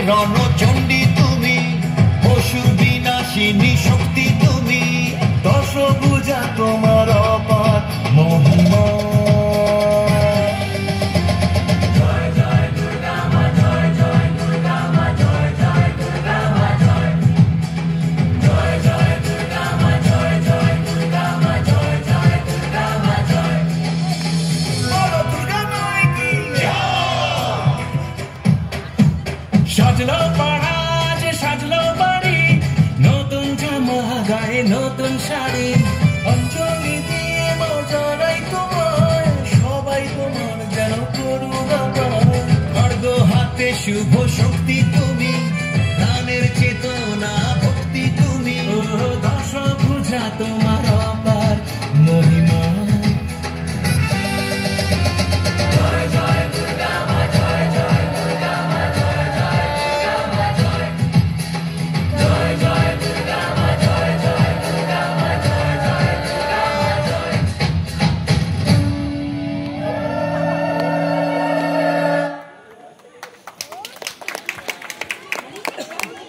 রণচণ্ডী তুমি, অসুর বিনাশিনী শক্তি তুমি, দশভুজা তোমার অপার মহিমা। সাজলো পাড়া যে সাজলো বাড়ি, নতুন জামা গায়ে নতুন শাড়ি, অঞ্জলি দিয়ে মজারাই তোমার, সবাই তোমার যেন করুণা পায়। খড়গ হাতে শুভ শক্তি তুমি,